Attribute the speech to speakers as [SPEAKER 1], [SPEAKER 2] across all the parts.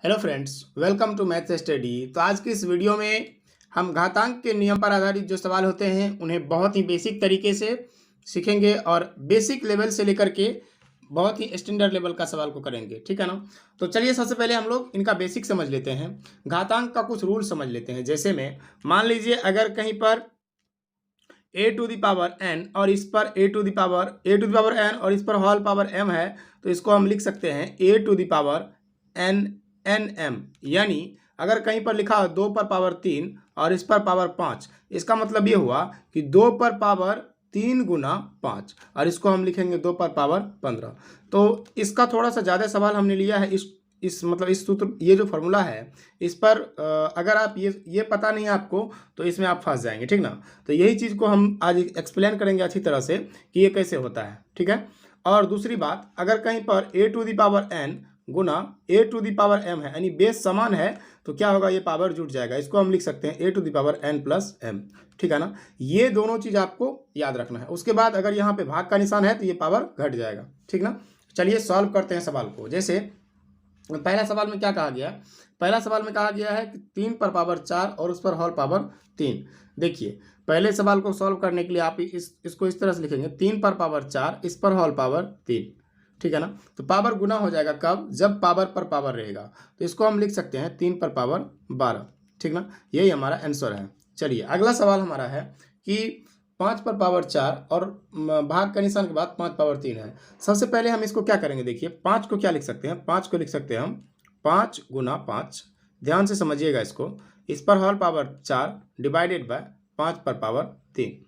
[SPEAKER 1] Hello friends, welcome to maths study. तो आज की इस वीडियो में हम घातांक के नियम पर आधारित जो सवाल होते हैं उन्हें बहुत ही बेसिक तरीके से सीखेंगे और बेसिक लेवल से लेकर के बहुत ही स्टैंडर्ड लेवल का सवाल को करेंगे। ठीक है ना। तो चलिए सबसे पहले हम लोग इनका बेसिक समझ लेते हैं, घातांक का कुछ रूल समझ लेते हैं। जैसे में मान लीजिए अगर कहीं पर a to the power N और इस पर a to the power N और इस पर होल पावर एम है, तो इसको हम लिख सकते हैं a to the power n n m. यानी अगर कहीं पर लिखा हो 2 पर पावर 3 और इस पर पावर 5, इसका मतलब ये हुआ कि 2 पर पावर 3 गुना 5 और इसको हम लिखेंगे 2 पर पावर 15। तो इसका थोड़ा सा ज़्यादा सवाल हमने लिया है। इस सूत्र, ये जो फॉर्मूला है, इस पर अगर आप ये पता नहीं है आपको तो इसमें आप फंस जाएंगे। ठीक ना। तो यही चीज़ को हम आज एक्सप्लेन करेंगे अच्छी तरह से कि ये कैसे होता है। ठीक है। और दूसरी बात, अगर कहीं पर a to the power n गुना a to the power m है, यानी बेस समान है, तो क्या होगा, ये पावर जुट जाएगा। इसको हम लिख सकते हैं a to the power n plus m. ठीक है ना। ये दोनों चीज़ आपको याद रखना है। उसके बाद अगर यहाँ पे भाग का निशान है तो ये पावर घट जाएगा। ठीक ना। चलिए सॉल्व करते हैं सवाल को। जैसे पहला सवाल में क्या कहा गया, पहला सवाल में कहा गया है कि 3 पर पावर 4 और उस पर होल पावर 3। देखिए पहले सवाल को सॉल्व करने के लिए आप इसको इस तरह से लिखेंगे, 3 पर पावर 4 इस पर होल पावर 3। ठीक है ना। तो पावर गुना हो जाएगा कब, जब पावर पर पावर रहेगा। तो इसको हम लिख सकते हैं 3 पर पावर 12। ठीक ना। यही हमारा आंसर है। चलिए अगला सवाल हमारा है कि 5 पर पावर 4 और भाग का निशान के बाद 5 पावर 3 है। सबसे पहले हम इसको क्या करेंगे, देखिए 5 को क्या लिख सकते हैं, 5 को लिख सकते हैं हम 5 गुना 5। ध्यान से समझिएगा इसको, इस पर होल पावर 4 डिवाइडेड बाय 5 पर पावर 3।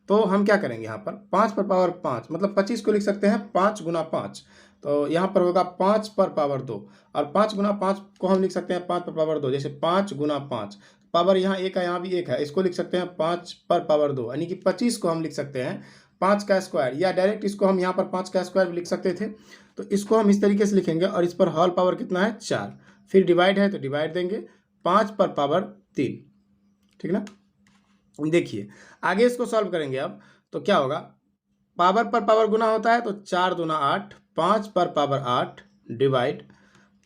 [SPEAKER 1] तो हम क्या करेंगे, यहाँ पर 5 पर पावर 5 मतलब 25 को लिख सकते हैं 5 गुना 5। तो यहाँ पर होगा 5 पर पावर 2 और 5 गुना 5 को हम लिख सकते हैं 5 पर पावर 2। जैसे 5 गुना 5, पावर यहाँ एक है, यहाँ भी एक है, इसको लिख सकते हैं 5 पर पावर 2, यानी कि 25 को हम लिख सकते हैं 5 का स्क्वायर, या डायरेक्ट इसको हम यहाँ पर 5 का स्क्वायर भी लिख सकते थे। तो इसको हम इस तरीके से लिखेंगे और इस पर होल पावर कितना है, 4। फिर डिवाइड है तो डिवाइड देंगे 5 पर पावर 3। ठीक ना। देखिए आगे इसको सॉल्व करेंगे अब, तो क्या होगा, पावर पर पावर गुना होता है तो 4 दूना 8, 5 पर पावर 8 डिवाइड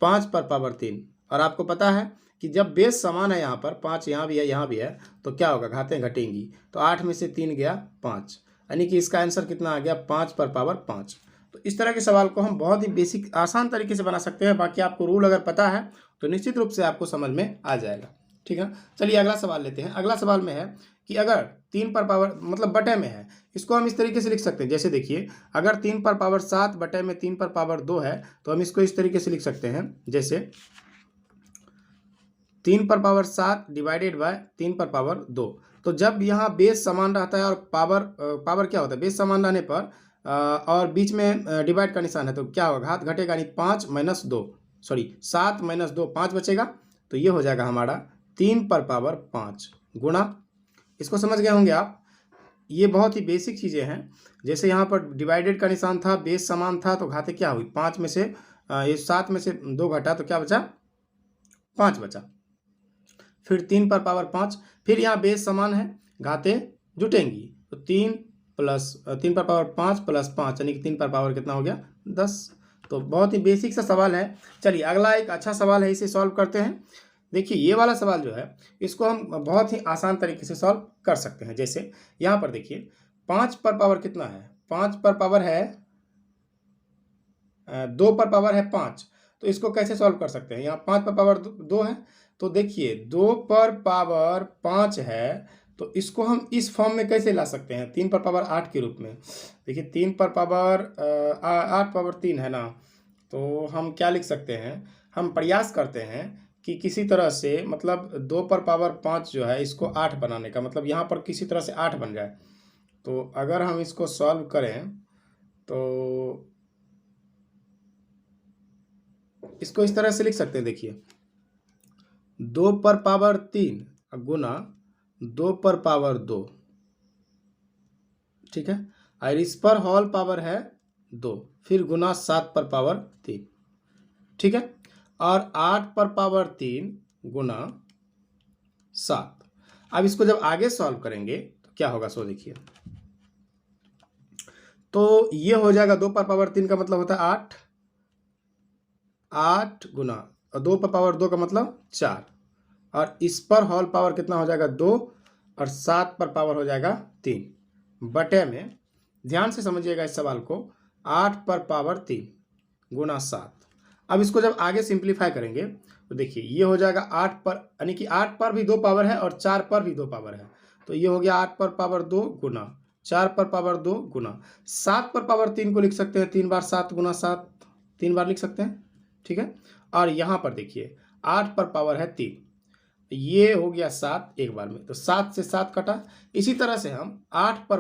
[SPEAKER 1] 5 पर पावर 3। और आपको पता है कि जब बेस समान है, यहाँ पर 5 यहाँ भी है यहाँ भी है, तो क्या होगा, घातें घटेंगी। तो 8 में से 3 गया 5, यानी कि इसका आंसर कितना आ गया, 5 पर पावर 5। तो इस तरह के सवाल को हम बहुत ही बेसिक आसान तरीके से बना सकते हैं। बाकी आपको रूल अगर पता है तो निश्चित रूप से आपको समझ में आ जाएगा। ठीक है। चलिए अगला सवाल लेते हैं। अगला सवाल में है कि अगर 3 पर पावर मतलब बटे में है, इसको हम इस तरीके से लिख सकते हैं। जैसे देखिए अगर 3 पर पावर 7 बटे में 3 पर पावर 2 है, तो हम इसको इस तरीके से लिख सकते हैं। जैसे 3 पर पावर 7 डिवाइडेड बाय 3 पर पावर 2। तो जब यहाँ बेस समान रहता है और पावर क्या होता है, बेस समान रहने पर और बीच में डिवाइड का निशान है, तो क्या होगा, घात घटेगा, यानी 5 माइनस 2, सॉरी 7 माइनस 2, 5 बचेगा। तो ये हो जाएगा हमारा 3 पर पावर 5 गुणा, इसको समझ गए होंगे आप। ये बहुत ही बेसिक चीज़ें हैं। जैसे यहाँ पर डिवाइडेड का निशान था, बेस समान था, तो घाते क्या हुई, 5 में से ये 7 में से 2 घटा तो क्या बचा, 5 बचा। फिर 3 पर पावर 5, फिर यहाँ बेस समान है, घाते जुटेंगी, तो 3 पर पावर 5 प्लस 5, यानी कि 3 पर पावर कितना हो गया, 10। तो बहुत ही बेसिक सा सवाल है। चलिए अगला एक अच्छा सवाल है, इसे सॉल्व करते हैं। देखिए ये वाला सवाल जो है, इसको हम बहुत ही आसान तरीके से सॉल्व कर सकते हैं। जैसे यहाँ पर देखिए 5 पर पावर कितना है, 5 पर पावर है 2 पर पावर है 5। तो इसको कैसे सॉल्व कर सकते हैं, यहाँ 5 पर पावर 2 है, तो देखिए 2 पर पावर 5 है, तो इसको हम इस फॉर्म में कैसे ला सकते हैं, 3 पर पावर 8 के रूप में। देखिए 3 पर पावर 8 पावर 3 है ना, तो हम क्या लिख सकते हैं, हम प्रयास करते हैं कि किसी तरह से, मतलब 2 पर पावर 5 जो है इसको 8 बनाने का, मतलब यहाँ पर किसी तरह से 8 बन जाए। तो अगर हम इसको सॉल्व करें तो इसको इस तरह से लिख सकते हैं। देखिए 2 पर पावर 3 गुना 2 पर पावर 2। ठीक है। और इस पर होल पावर है 2, फिर गुना 7 पर पावर 3। ठीक है। और 8 पर पावर 3 गुना 7। अब इसको जब आगे सॉल्व करेंगे तो क्या होगा, सो देखिए, तो ये हो जाएगा 2 पर पावर 3 का मतलब होता है 8 गुना और 2 पर पावर 2 का मतलब 4, और इस पर होल पावर कितना हो जाएगा 2, और 7 पर पावर हो जाएगा 3 बटे में, ध्यान से समझिएगा इस सवाल को, 8 पर पावर 3 गुना 7। अब इसको जब आगे सिंप्लीफाई करेंगे तो देखिए ये हो जाएगा 8 पर, यानी कि 8 पर भी 2 पावर है और 4 पर भी 2 पावर है, तो ये हो गया 8 पर पावर 2 गुना 4 पर पावर 2 गुना 7 पर पावर 3 को लिख सकते हैं 3 बार 7 गुना 7, 3 बार लिख सकते हैं, ठीक है। और यहाँ पर देखिए 8 पर पावर है 3, ये हो गया 7 एक बार में, तो 7 से 7 कटा। इसी तरह से हम 8 पर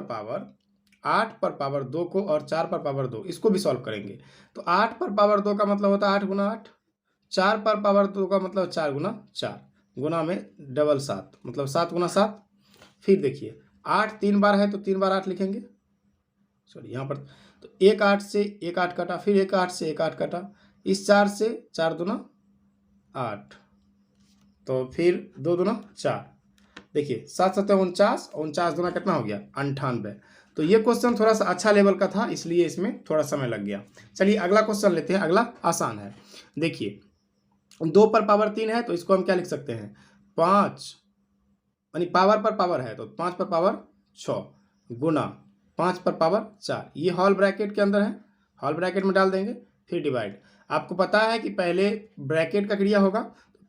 [SPEAKER 1] पावर 2 को और 4 पर पावर 2 इसको भी सॉल्व करेंगे, तो 8 पर पावर 2 का मतलब होता है 8 गुना 8, 4 पर पावर 2 का मतलब 4 गुना 4, गुना में डबल 7 मतलब 7 गुना 7। फिर देखिए 8 3 बार है तो 3 बार 8 लिखेंगे, सॉरी यहाँ पर, तो एक 8 से एक 8 कटा, फिर एक 8 से एक 8 कटा, इस 4 से 4 दूना 8, तो फिर 2 दूना 4, देखिए 7 7 49, 49 दूना कितना हो गया 98। तो ये क्वेश्चन थोड़ा सा अच्छा लेवल का था, इसलिए इसमें थोड़ा समय लग गया। चलिए अगला क्वेश्चन लेते हैं, अगला आसान है। देखिए 2 पर पावर 3 है तो इसको हम क्या लिख सकते हैं 5, यानी पावर पर पावर है तो 5 पर पावर 6 गुना 5 पर पावर 4, ये हॉल ब्रैकेट के अंदर है, हॉल ब्रैकेट में डाल देंगे, फिर डिवाइड। आपको पता है कि पहले ब्रैकेट का क्रिया होगा,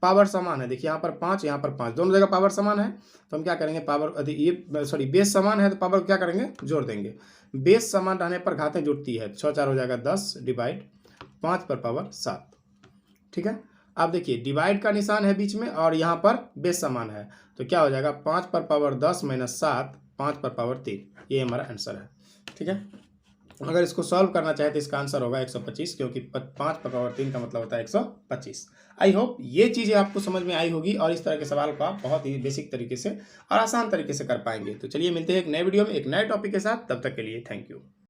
[SPEAKER 1] पावर समान है, देखिए यहाँ पर 5 यहाँ पर 5, दोनों जगह पावर समान है, तो हम क्या करेंगे पावर, ये सॉरी बेस समान है तो पावर क्या करेंगे जोड़ देंगे, बेस समान रहने पर घातें जुड़ती है, 6 4 हो जाएगा 10 डिवाइड 5 पर पावर 7, ठीक है। अब देखिए डिवाइड का निशान है बीच में और यहाँ पर बेस समान है, तो क्या हो जाएगा 5 पर पावर 10 माइनस 7 5 पर पावर 3, ये हमारा आंसर है, ठीक है। अगर इसको सॉल्व करना चाहे तो इसका आंसर होगा 125, क्योंकि 5 पर पावर 3 का मतलब होता है 125। आई होप ये चीज़ें आपको समझ में आई होगी और इस तरह के सवाल को आप बहुत ही बेसिक तरीके से और आसान तरीके से कर पाएंगे। तो चलिए मिलते हैं एक नए वीडियो में एक नए टॉपिक के साथ, तब तक के लिए थैंक यू।